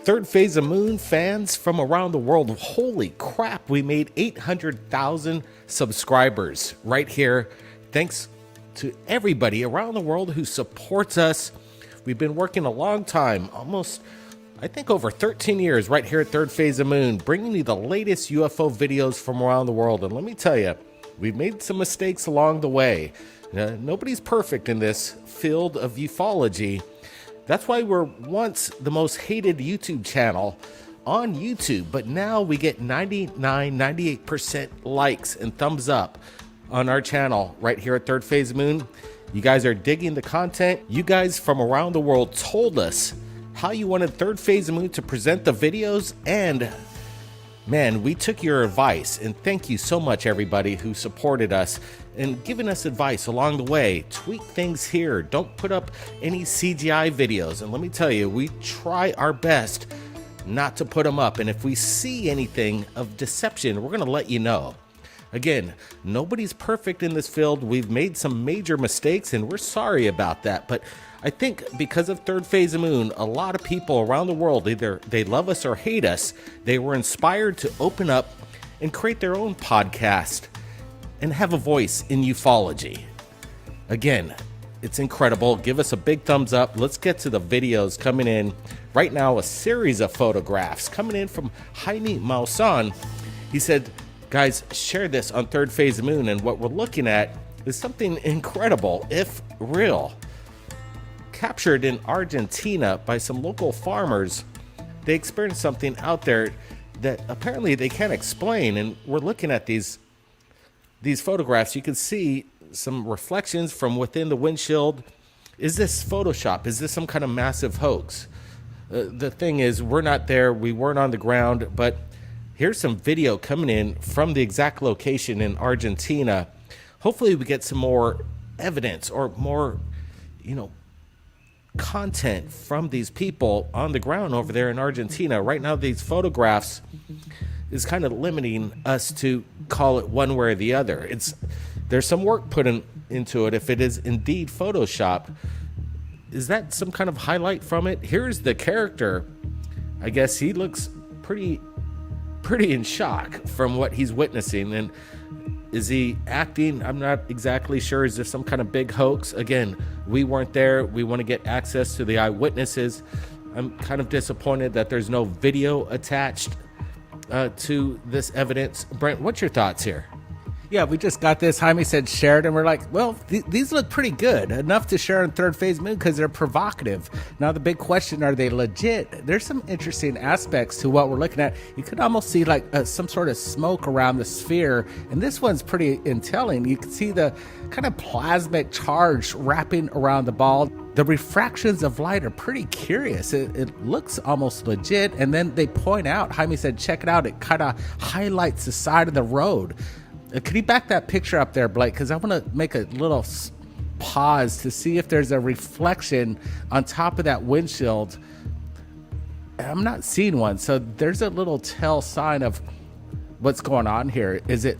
Third Phase of Moon fans from around the world, holy crap, we made 800,000 subscribers right here. Thanks to everybody around the world who supports us. We've been working a long time, almost, I think, over 13 years right here at Third Phase of Moon, bringing you the latest UFO videos from around the world. And let me tell you, we've made some mistakes along the way. Nobody's perfect in this field of ufology. That's why we're once the most hated YouTube channel on YouTube, but now we get 98% likes and thumbs up on our channel right here at Third Phase Moon. You guys are digging the content. You guys from around the world told us how you wanted Third Phase Moon to present the videos, and man, we took your advice, and thank you so much, everybody who supported us and giving us advice along the way. Tweak things here. Don't put up any CGI videos. And let me tell you, we try our best not to put them up. And if we see anything of deception, we're going to let you know. Again, nobody's perfect in this field. We've made some major mistakes, and we're sorry about that. But I think because of Third Phase of Moon, a lot of people around the world, either they love us or hate us, they were inspired to open up and create their own podcast and have a voice in ufology. Again, it's incredible. Give us a big thumbs up. Let's get to the videos coming in right now. A series of photographs coming in from Jaime Maussan. He said, guys, share this on Third Phase of Moon, and what we're looking at is something incredible, if real. Captured in Argentina by some local farmers. They experienced something out there that apparently they can't explain, and we're looking at these photographs. You can see some reflections from within the windshield. Is this Photoshop? Is this some kind of massive hoax? The thing is, we're not there. We weren't on the ground, but here's some video coming in from the exact location in Argentina. Hopefully we get some more evidence or more, content from these people on the ground over there in Argentina. Right now, these photographs is kind of limiting us to call it one way or the other. There's some work put into it. If it is indeed Photoshop, is that some kind of highlight from it? Here's the character. I guess he looks pretty in shock from what he's witnessing. And is he acting? I'm not exactly sure. Is this some kind of big hoax? Again, we weren't there. We want to get access to the eyewitnesses. I'm kind of disappointed that there's no video attached to this evidence. Brent, what's your thoughts here? Yeah, we just got this. Jaime said shared, and we're like, well, these look pretty good. Enough to share on Third Phase Moon because they're provocative. Now, the big question, are they legit? There's some interesting aspects to what we're looking at. You could almost see like some sort of smoke around the sphere, and this one's pretty telling. You can see the kind of plasmic charge wrapping around the ball. The refractions of light are pretty curious. It looks almost legit, and then they point out, Jaime said, check it out. It kind of highlights the side of the road. Could you back that picture up there, Blake? Because I want to make a little pause to see if there's a reflection on top of that windshield. I'm not seeing one, so there's a little tell sign of what's going on here. Is it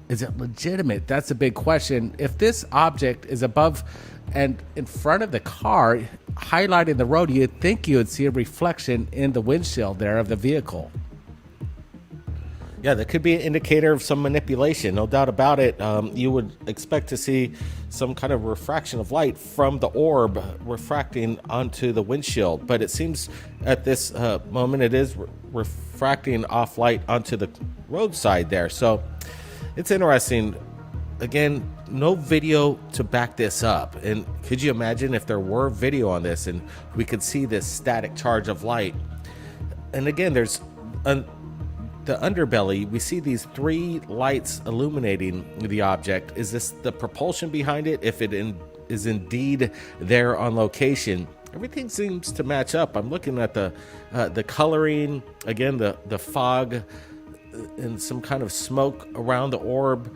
legitimate? That's a big question. If this object is above and in front of the car, highlighting the road, you'd think you would see a reflection in the windshield there of the vehicle. Yeah, that could be an indicator of some manipulation, no doubt about it. You would expect to see some kind of refraction of light from the orb refracting onto the windshield, but it seems at this moment it is refracting off light onto the roadside there. So it's interesting. Again, no video to back this up. And could you imagine if there were video on this and we could see this static charge of light? And again, there's the underbelly, we see these three lights illuminating the object. Is this the propulsion behind it? If it is indeed there on location, everything seems to match up. I'm looking at the coloring, again, the fog and some kind of smoke around the orb.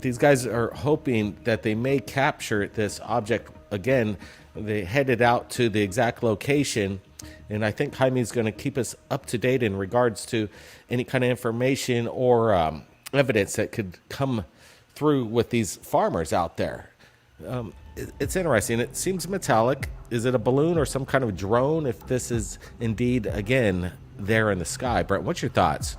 These guys are hoping that they may capture this object again. They headed out to the exact location. And I think Jaime's going to keep us up to date in regards to any kind of information or evidence that could come through with these farmers out there. it's interesting. It seems metallic. Is it a balloon or some kind of drone? If this is indeed, again, there in the sky. Brent, what's your thoughts?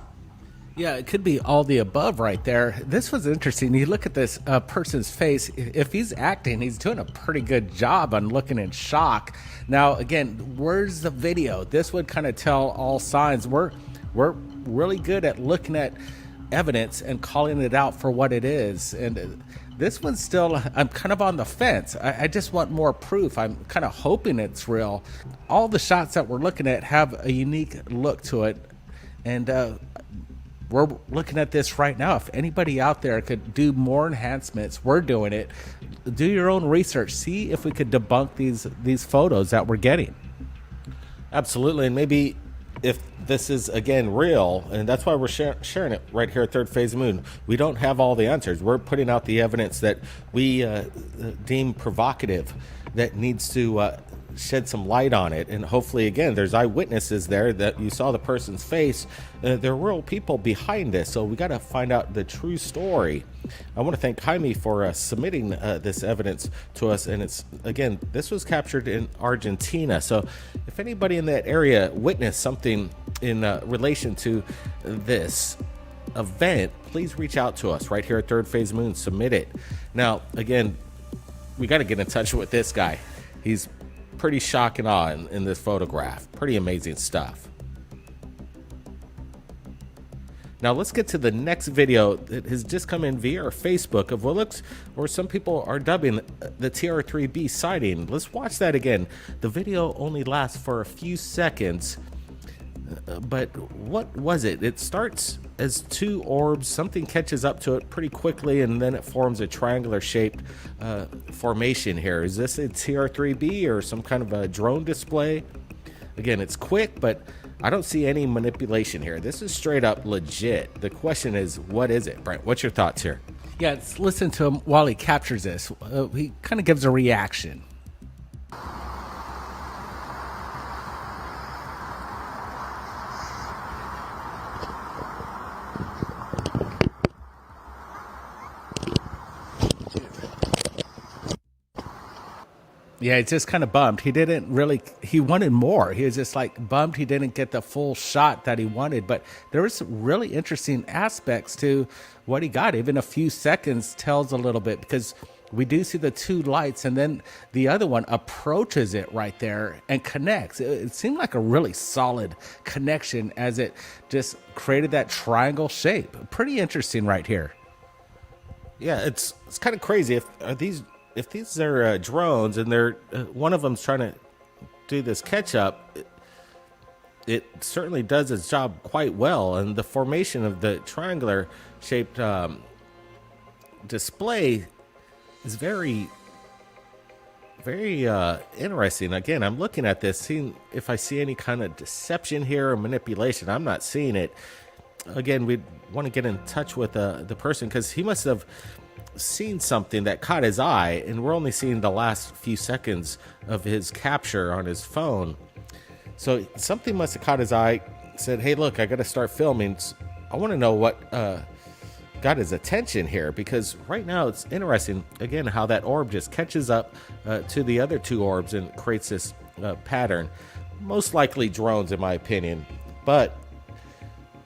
Yeah, it could be all the above right there. This was interesting. You look at this person's face. If he's acting, he's doing a pretty good job on looking in shock. Now, again, where's the video? This would kind of tell all signs. We're really good at looking at evidence and calling it out for what it is. And this one's still, I'm kind of on the fence. I just want more proof. I'm kind of hoping it's real. All the shots that we're looking at have a unique look to it. And we're looking at this right now. If anybody out there could do more enhancements, we're doing it. Do your own research. See if we could debunk these photos that we're getting. Absolutely. And maybe if this is, again, real, and that's why we're sharing it right here at Third Phase Moon. We don't have all the answers. We're putting out the evidence that we deem provocative, that needs to shed some light on it. And hopefully, again, there's eyewitnesses there that you saw the person's face. There are real people behind this, so we got to find out the true story. I want to thank Jaime for submitting this evidence to us. And it's, again, this was captured in Argentina. So if anybody in that area witnessed something in relation to this event, please reach out to us right here at Third Phase Moon. Submit it. Now, again, we got to get in touch with this guy. He's pretty shock and awe in this photograph. Pretty amazing stuff. Now let's get to the next video that has just come in via our Facebook of what looks, or some people are dubbing, the TR-3B sighting. Let's watch that again. The video only lasts for a few seconds, but what was it? It starts as two orbs. Something catches up to it pretty quickly, and then it forms a triangular shaped formation here. Is this a TR-3B or some kind of a drone display? Again, it's quick, but I don't see any manipulation here. This is straight up legit. The question is, what is it? Brent, what's your thoughts here? Yeah, let's listen to him while he captures this. He kind of gives a reaction. Yeah, it's just kind of bummed. He wanted more. He was just like bummed he didn't get the full shot that he wanted. But there was some really interesting aspects to what he got. Even a few seconds tells a little bit, because we do see the two lights, and then the other one approaches it right there and connects. It seemed like a really solid connection as it just created that triangle shape. Pretty interesting right here. Yeah, it's kind of crazy. If these are drones, and they're one of them's trying to do this catch up, it certainly does its job quite well. And the formation of the triangular shaped display is very, very interesting. Again, I'm looking at this, seeing if I see any kind of deception here or manipulation. I'm not seeing it. Again, we want to get in touch with the person, because he must have seen something that caught his eye, and we're only seeing the last few seconds of his capture on his phone. So something must have caught his eye, said, hey, look, I got to start filming. I want to know what got his attention here, because right now it's interesting, again, how that orb just catches up to the other two orbs and creates this pattern. Most likely drones, in my opinion, but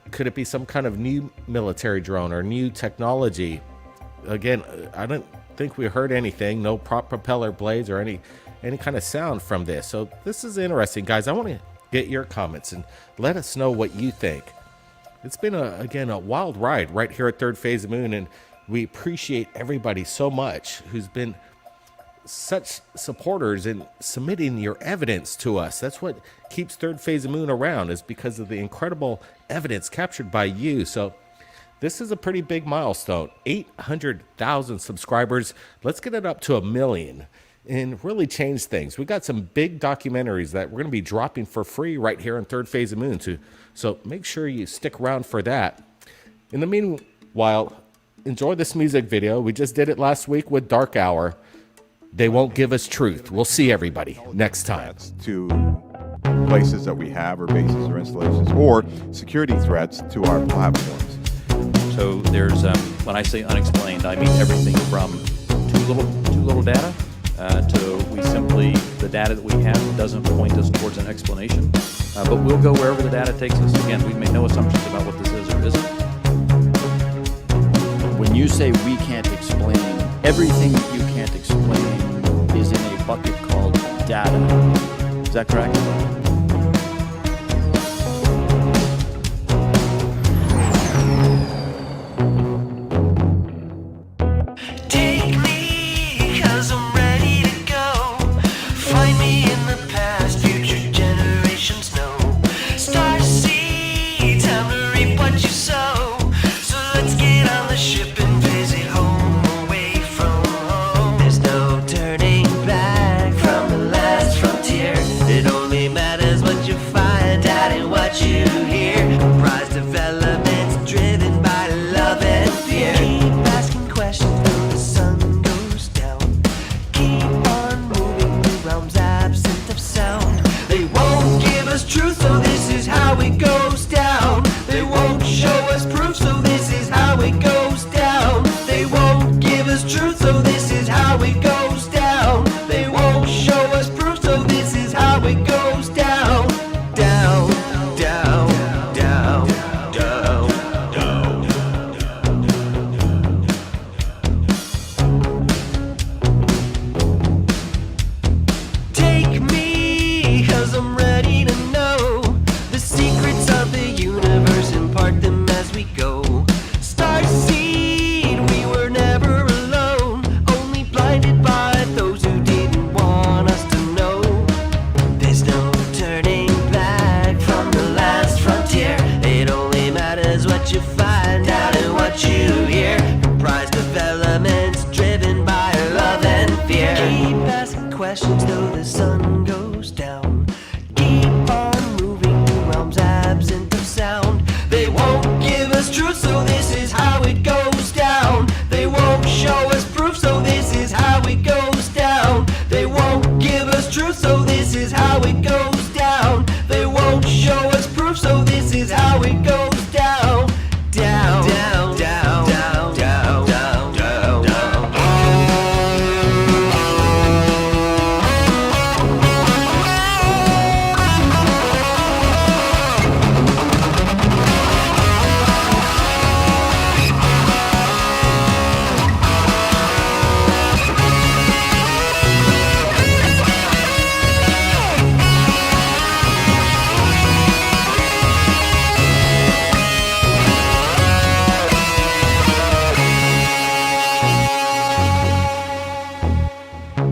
could it be some kind of new military drone or new technology? Again, I don't think we heard anything, no prop propeller blades or any kind of sound from this. So this is interesting, guys. I want to get your comments and let us know what you think. It's been, again, a wild ride right here at Third Phase Moon, and we appreciate everybody so much who's been such supporters and submitting your evidence to us. That's what keeps Third Phase Moon around, is because of the incredible evidence captured by you. So this is a pretty big milestone, 800,000 subscribers. Let's get it up to 1 million and really change things. We got some big documentaries that we're going to be dropping for free right here on Third Phase of Moon too. So make sure you stick around for that. In the meanwhile, enjoy this music video. We just did it last week with Dark Hour. They won't give us truth. We'll see everybody next time. To places that we have, or bases or installations, or security threats to our platforms. So there's, when I say unexplained, I mean everything from too little data The data that we have doesn't point us towards an explanation, but we'll go wherever the data takes us. Again, we've made no assumptions about what this is or isn't. When you say we can't explain, everything that you can't explain is in a bucket called data. Is that correct? Take me, 'cause I'm ready to go. Find me in the past, future generations know. Star seed, time to reap what you sow. So let's get on the ship and visit home, away from home. There's no turning back from the last frontier. It only matters what you find out and what you hear. Prize developments driven by love and fear. Keep asking questions till the sun goes down. Keep on moving through realms absent of sound. They won't give us truth, so this is how it goes down. They won't show us proof, so this is how it goes down. They won't give us truth, so this is how it goes down. They won't show us proof, so this is how it goes down. Down, down, down, down, down. Take me, 'cause I'm ready to know the secrets of the universe, impart them as we go. Starseed, we were never alone, only blinded by those who didn't want us to know. There's no turning back from the last frontier. It only matters what you find out and what you hear. Prize developments driven by love and fear. Keep asking questions till the sun goes down. Keep on moving through realms absent of sound. They won't give us truth, so this is how it goes down. They won't show us proof, so this is how it goes down. They won't give us truth, so this is how it goes down. They won't show us proof, so this is how it goes down. Down, down, down, down, down, down, down, down.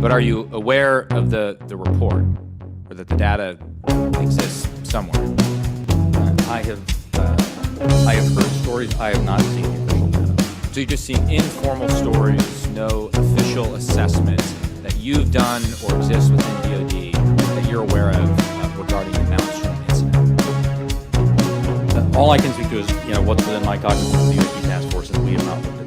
But are you aware of the report, or that the data exists somewhere? I have heard stories. I have not seen the official data. So you just see informal stories, no official assessment that you've done or exists within DoD that you're aware of regarding the Maelstrom incident. All I can speak to is, what's within my cognitive of the UAP task force, and we have not looked